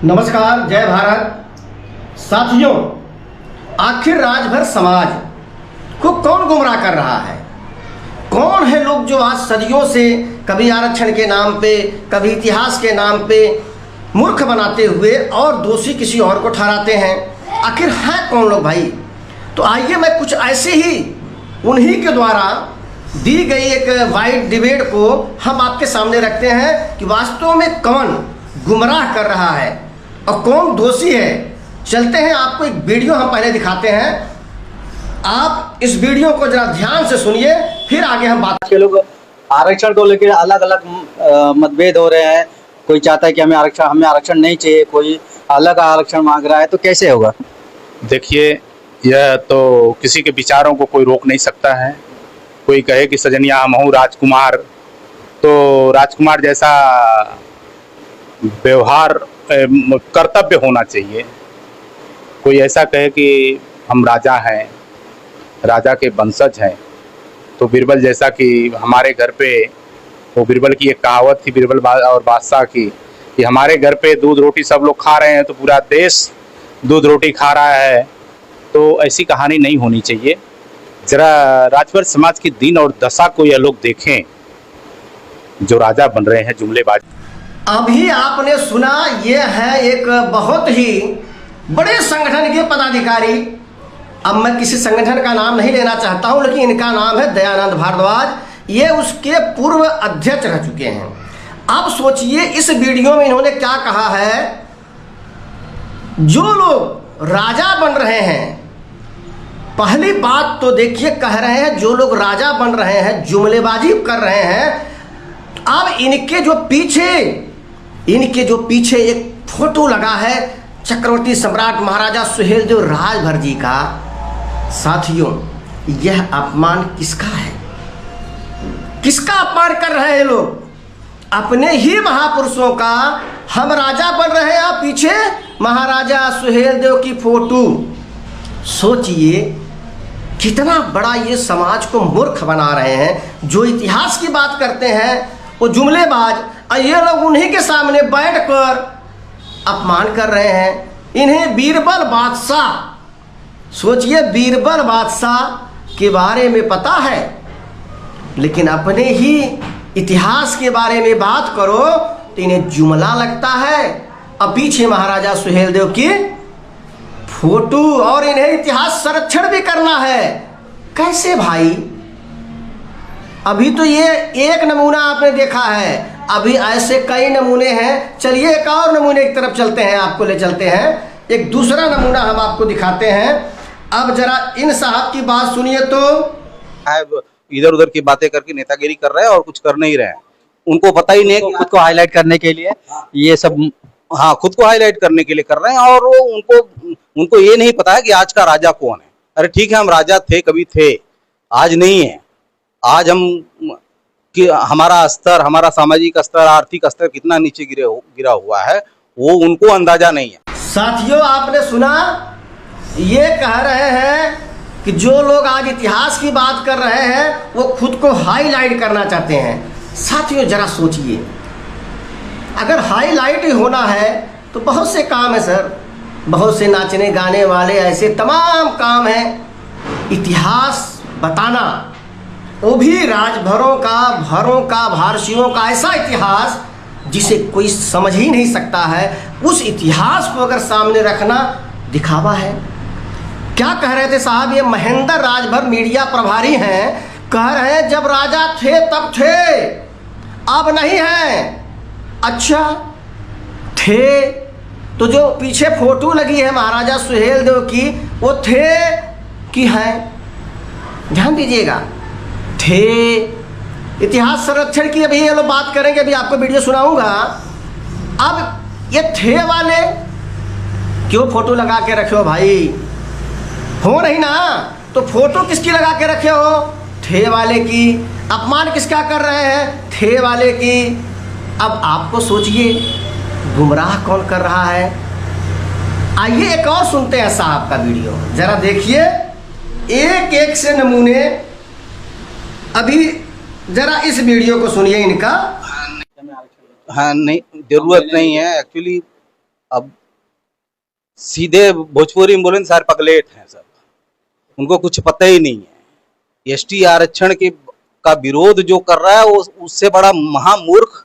नमस्कार, जय भारत। साथियों, आखिर राजभर समाज को कौन गुमराह कर रहा है? कौन है लोग जो आज सदियों से कभी आरक्षण के नाम पे, कभी इतिहास के नाम पे मूर्ख बनाते हुए और दोषी किसी और को ठहराते हैं? आखिर है कौन लोग भाई? तो आइए मैं कुछ ऐसे ही उन्हीं के द्वारा दी गई एक वाइड डिबेट को हम आपके सामने रखते हैं कि वास्तव में कौन गुमराह कर रहा है और कौन दोषी है। चलते हैं, आपको एक वीडियो हम पहले दिखाते हैं। आप इस वीडियो को जरा ध्यान से सुनिए, फिर आगे हम बात। के लोग आरक्षण को लेकर अलग अलग मतभेद हो रहे हैं। कोई चाहता है कि हमें आरक्षण नहीं चाहिए, कोई अलग आरक्षण मांग रहा है, तो कैसे होगा? देखिए, यह तो किसी के विचारों को कोई रोक नहीं सकता है। कोई कहे कि सजनिया हम हूँ राजकुमार, तो राजकुमार जैसा व्यवहार कर्तव्य होना चाहिए। कोई ऐसा कहे कि हम राजा हैं, राजा के वंशज हैं, तो बीरबल जैसा कि हमारे घर पे, वो बीरबल की एक कहावत थी, बीरबल और बादशाह की, कि हमारे घर पे दूध रोटी सब लोग खा रहे हैं तो पूरा देश दूध रोटी खा रहा है। तो ऐसी कहानी नहीं होनी चाहिए। जरा राजभर समाज की दीन और दशा को यह लोग देखें जो राजा बन रहे हैं जुमलेबाज। अभी आपने सुना, ये है एक बहुत ही बड़े संगठन के पदाधिकारी। अब मैं किसी संगठन का नाम नहीं लेना चाहता हूं, लेकिन इनका नाम है दयानंद भारद्वाज। ये उसके पूर्व अध्यक्ष रह चुके हैं। अब सोचिए इस वीडियो में इन्होंने क्या कहा है। जो लोग राजा बन रहे हैं, पहली बात तो देखिए, कह रहे हैं जो लोग राजा बन रहे हैं, जुमलेबाजी कर रहे हैं। अब इनके जो पीछे एक फोटो लगा है चक्रवर्ती सम्राट महाराजा सुहेलदेव राजभर जी का। साथियों, यह अपमान किसका है? किसका अपमान कर रहे हैं लोग? अपने ही महापुरुषों का। हम राजा बन रहे हैं, आप पीछे महाराजा सुहेलदेव की फोटो। सोचिए कितना बड़ा ये समाज को मूर्ख बना रहे हैं। जो इतिहास की बात करते हैं वो जुमलेबाज, और ये लोग उन्हीं के सामने बैठकर अपमान कर रहे हैं। इन्हें बीरबल बादशाह, सोचिए बीरबल बादशाह के बारे में पता है, लेकिन अपने ही इतिहास के बारे में बात करो तो इन्हें जुमला लगता है। अब पीछे महाराजा सुहेलदेव की फोटो, और इन्हें इतिहास संरक्षण भी करना है। कैसे भाई? अभी तो ये एक नमूना आपने देखा है, अभी ऐसे कई नमूने हैं। चलिए एक और नमूने की तरफ चलते हैं, आपको ले चलते हैं। एक दूसरा नमूना हम आपको दिखाते हैं। अब जरा इन साहब की बात सुनिए। तो इधर उधर की बातें करके नेतागिरी कर रहे हैं और कुछ कर नहीं रहे हैं। उनको पता ही नहीं, खुद को हाईलाइट करने के लिए ये सब, हाँ, खुद को हाईलाइट करने के लिए कर रहे हैं। और वो उनको ये नहीं पता है कि आज का राजा कौन है। अरे ठीक है, हम राजा थे, कभी थे, आज नहीं है। आज कि हमारा स्तर, हमारा सामाजिक स्तर, आर्थिक स्तर कितना नीचे गिरा हुआ है, वो उनको अंदाजा नहीं है। साथियों, आपने सुना, ये कह रहे हैं कि जो लोग आज इतिहास की बात कर रहे हैं वो खुद को हाईलाइट करना चाहते हैं। साथियों जरा सोचिए, अगर हाईलाइट ही होना है तो बहुत से काम है सर, बहुत से नाचने गाने वाले ऐसे तमाम काम हैं। इतिहास बताना, वो भी राजभरों का, भरों का, भारसियों का, ऐसा इतिहास जिसे कोई समझ ही नहीं सकता है। उस इतिहास को अगर सामने रखना दिखावा है। क्या कह रहे थे साहब? ये महेंद्र राजभर मीडिया प्रभारी हैं, कह रहे हैं जब राजा थे तब थे, अब नहीं है। अच्छा थे, तो जो पीछे फोटो लगी है महाराजा सुहेलदेव की, वो थे कि हैं? ध्यान दीजिएगा, थे। इतिहास संरक्षण की अभी ये लोग बात करेंगे, अभी आपको वीडियो सुनाऊंगा। अब ये थे वाले क्यों फोटो लगा के रखे हो भाई? हो नहीं ना, तो फोटो किसकी लगा के रखे हो? थे वाले की। अपमान किसका कर रहे हैं? थे वाले की। अब आपको सोचिए गुमराह कौन कर रहा है। आइए एक और सुनते हैं साहब का वीडियो, जरा देखिए एक एक से नमूने। अभी जरा इस वीडियो को सुनिए इनका। हाँ, नहीं, जरूरत नहीं है एक्चुअली। अब सीधे भोजपुरी में बोले तो सारे पगलेट हैं सब, उनको कुछ पता ही नहीं है। एसटी आरक्षण का विरोध जो कर रहा है वो उससे बड़ा महामूर्ख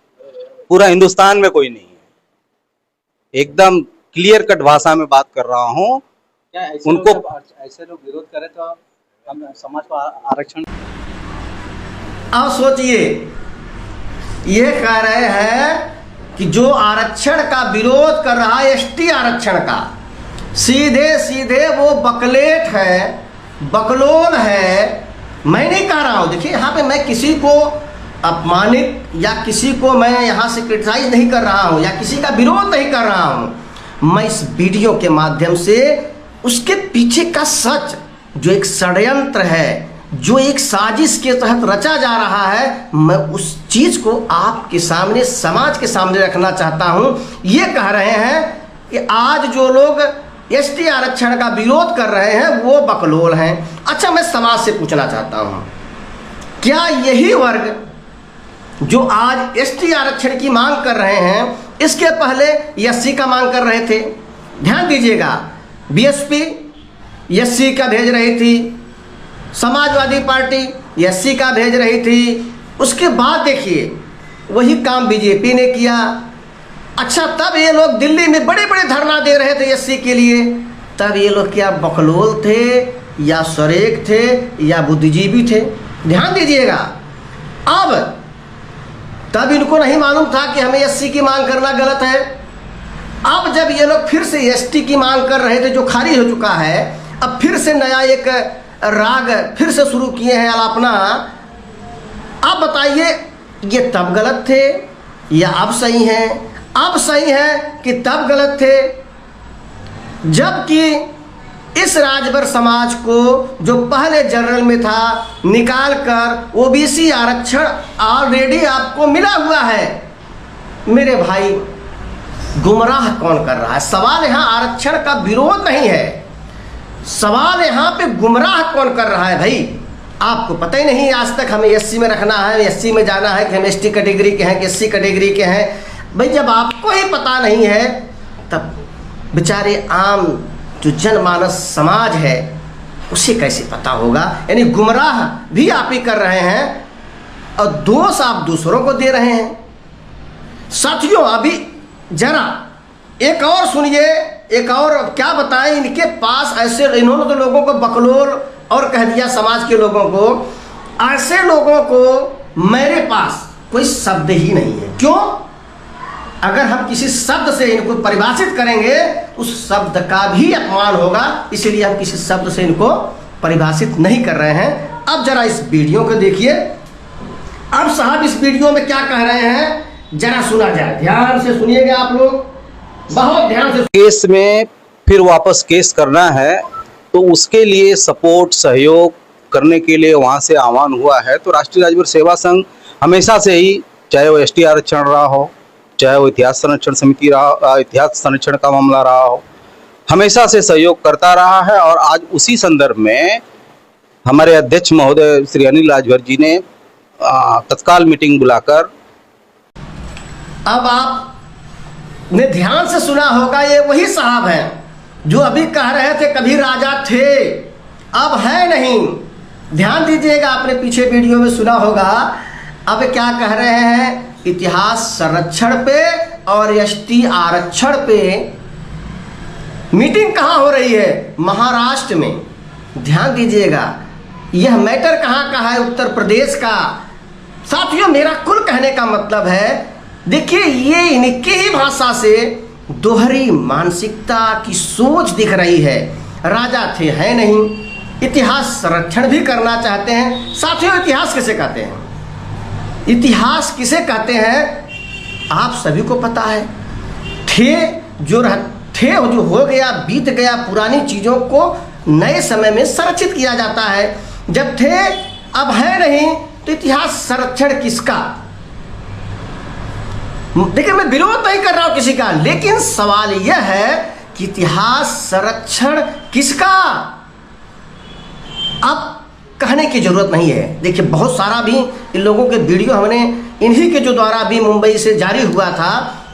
पूरा हिंदुस्तान में कोई नहीं है। एकदम क्लियर कट भाषा में बात कर रहा हूँ। क्या ऐसे उनको ऐसे लोग विरोध करें तो हम समाज को आरक्षण। अब सोचिए, ये कह रहे हैं कि जो आरक्षण का विरोध कर रहा है एसटी आरक्षण का, सीधे सीधे वो बकलेट है, बकलोल है। मैं नहीं कह रहा हूँ, देखिए यहाँ पे मैं किसी को अपमानित या किसी को मैं यहाँ से क्रिटिसाइज नहीं कर रहा हूँ या किसी का विरोध नहीं कर रहा हूँ। मैं इस वीडियो के माध्यम से उसके पीछे का सच, जो एक षड्यंत्र है, जो एक साजिश के तहत रचा जा रहा है, मैं उस चीज़ को आपके सामने, समाज के सामने रखना चाहता हूँ। ये कह रहे हैं कि आज जो लोग एसटी आरक्षण का विरोध कर रहे हैं वो बकलोल हैं। अच्छा, मैं समाज से पूछना चाहता हूँ, क्या यही वर्ग जो आज एसटी आरक्षण की मांग कर रहे हैं, इसके पहले एससी का मांग कर रहे थे? ध्यान दीजिएगा, बीएसपी एससी का भेज रही थी, समाजवादी पार्टी एससी का भेज रही थी, उसके बाद देखिए वही काम बीजेपी ने किया। अच्छा, तब ये लोग दिल्ली में बड़े बड़े धरना दे रहे थे एससी के लिए, तब ये लोग क्या बकलोल थे या सरेक थे या बुद्धिजीवी थे? ध्यान दीजिएगा। अब तब इनको नहीं मालूम था कि हमें एससी की मांग करना गलत है। अब जब ये लोग फिर से एसटी की मांग कर रहे थे, जो खारिज हो चुका है, अब फिर से नया एक राग फिर से शुरू किए हैं आलापना। अब बताइए, ये तब गलत थे या अब सही हैं? अब सही है कि तब गलत थे? जबकि इस राजभर समाज को जो पहले जनरल में था निकाल कर ओबीसी आरक्षण ऑलरेडी आपको मिला हुआ है। मेरे भाई, गुमराह कौन कर रहा है? सवाल यहाँ आरक्षण का विरोध नहीं है, सवाल यहाँ पे गुमराह कौन कर रहा है? भाई, आपको पता ही नहीं आज तक हमें एससी में रखना है, एससी में जाना है, कि हम एसटी कैटेगरी के हैं कि एससी कैटेगरी के हैं। भाई, जब आपको ही पता नहीं है तब बेचारे आम जो जनमानस समाज है उसे कैसे पता होगा? यानी गुमराह भी आप ही कर रहे हैं और दोष आप दूसरों को दे रहे हैं। साथियों, अभी जरा एक और सुनिए, एक और क्या बताएं। इनके पास ऐसे, इन्होंने तो लोगों को बकलोल और कह दिया समाज के लोगों को। ऐसे लोगों को मेरे पास कोई शब्द ही नहीं है। क्यों? अगर हम किसी शब्द से इनको परिभाषित करेंगे उस शब्द का भी अपमान होगा, इसलिए हम किसी शब्द से इनको परिभाषित नहीं कर रहे हैं। अब जरा इस वीडियो को देखिए। अब साहब इस वीडियो में क्या कह रहे हैं जरा सुना जाए, ध्यान से सुनिएगा आप लोग, बहुत ध्यान से। केस में फिर वापस केस करना है तो उसके लिए सपोर्ट, सहयोग करने के लिए वहाँ से आह्वान हुआ है। तो राष्ट्रीय राजभर सेवा संघ हमेशा से ही, चाहे वो एसटी आरक्षण रहा हो, चाहे वो इतिहास संरक्षण समिति रहा, इतिहास संरक्षण का मामला रहा हो, हमेशा से सहयोग करता रहा है। और आज उसी संदर्भ में हमारे अध्यक्ष महोदय श्री अनिल राजभर जी ने तत्काल मीटिंग बुलाकर, अब आपने ध्यान से सुना होगा, ये वही साहब हैं जो अभी कह रहे थे कभी राजा थे अब है नहीं। ध्यान दीजिएगा, आपने पीछे वीडियो में सुना होगा। अब क्या कह रहे हैं? इतिहास संरक्षण पे और एसटी आरक्षण पे मीटिंग कहाँ हो रही है? महाराष्ट्र में। ध्यान दीजिएगा, यह मैटर कहाँ का है? उत्तर प्रदेश का। साथियों, मेरा कुल कहने का मतलब है, देखिए ये इनकी ही भाषा से दोहरी मानसिकता की सोच दिख रही है। राजा थे, है नहीं, इतिहास संरक्षण भी करना चाहते हैं। साथियों, इतिहास किसे कहते हैं? इतिहास किसे कहते हैं आप सभी को पता है। जो हो गया, बीत गया, पुरानी चीज़ों को नए समय में संरक्षित किया जाता है। जब थे अब है नहीं, तो इतिहास संरक्षण किसका? देखिए, मैं विरोध नहीं कर रहा हूं किसी का, लेकिन सवाल यह है कि इतिहास संरक्षण किसका? अब कहने की जरूरत नहीं है। देखिए, बहुत सारा भी इन लोगों के वीडियो हमने इन्हीं के जो द्वारा भी मुंबई से जारी हुआ था,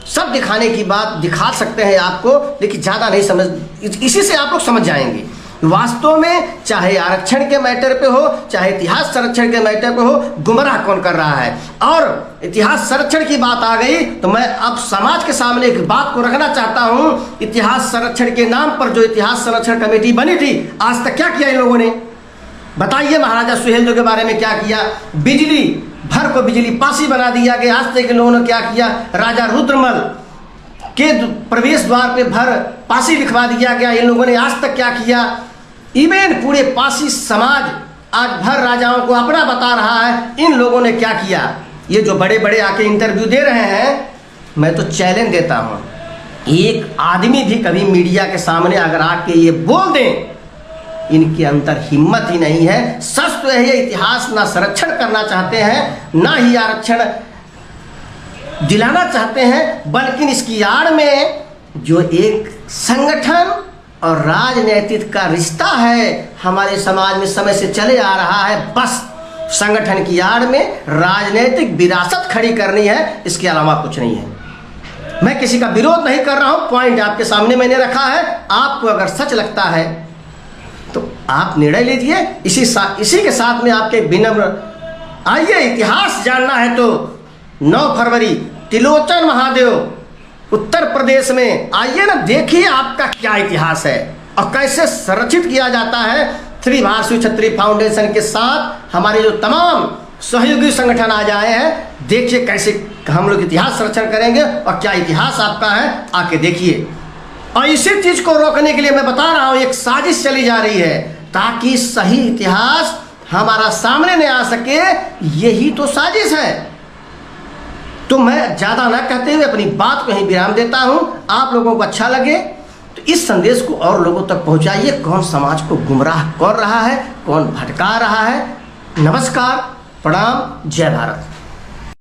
सब दिखाने की बात दिखा सकते हैं आपको, लेकिन ज़्यादा नहीं समझ, इसी से आप लोग समझ जाएंगे वास्तव में चाहे आरक्षण के मैटर पे हो, चाहे इतिहास संरक्षण के मैटर पे हो, गुमराह कौन कर रहा है। और इतिहास संरक्षण की बात आ गई तो मैं अब समाज के सामने एक बात को रखना चाहता हूँ। इतिहास संरक्षण के नाम पर जो इतिहास संरक्षण कमेटी बनी थी, आज तक क्या किया इन लोगों ने? बताइए महाराजा सुहेलदेव के बारे में क्या किया? बिजली भर को बिजली पासी बना दिया गया। आज तक इन लोगों ने क्या किया? राजा रुद्रमल के प्रवेश द्वार पे भर पासी लिखवा दिया गया। इन लोगों ने आज तक क्या किया? इवन पूरे पासी समाज आज भर राजाओं को अपना बता रहा है। इन लोगों ने क्या किया? ये जो बड़े बड़े आके इंटरव्यू दे रहे हैं, मैं तो चैलेंज देता हूँ, एक आदमी भी कभी मीडिया के सामने अगर आके ये बोल दें, इनके अंदर हिम्मत ही नहीं है। सच तो है, ये इतिहास ना संरक्षण करना चाहते हैं, ना ही आरक्षण दिलाना चाहते हैं, बल्कि इसकी आड़ में जो एक संगठन और राजनीतिक का रिश्ता है हमारे समाज में समय से चले आ रहा है, बस संगठन की आड़ में राजनीतिक विरासत खड़ी करनी है, इसके अलावा कुछ नहीं है। मैं किसी का विरोध नहीं कर रहा हूं, पॉइंट आपके सामने मैंने रखा है। आपको अगर सच लगता है तो आप निर्णय लीजिए। इसी के साथ में आपके विनम्र, आइए इतिहास जानना है तो 9 फरवरी त्रिलोचन महादेव उत्तर प्रदेश में आइए ना, देखिए आपका क्या इतिहास है और कैसे संरक्षित किया जाता है। श्री भारत क्षत्रिय फाउंडेशन के साथ हमारे जो तमाम सहयोगी संगठन आ जाए हैं, देखिए कैसे हम लोग इतिहास संरक्षण करेंगे और क्या इतिहास आपका है, आके देखिए। और इसी चीज को रोकने के लिए मैं बता रहा हूं, एक साजिश चली जा रही है ताकि सही इतिहास हमारा सामने न आ सके। यही तो साजिश है। तो मैं ज़्यादा ना कहते हुए अपनी बात को ही विराम देता हूं। आप लोगों को अच्छा लगे तो इस संदेश को और लोगों तक पहुंचाइए। कौन समाज को गुमराह कर रहा है, कौन भटका रहा है। नमस्कार, प्रणाम, जय भारत।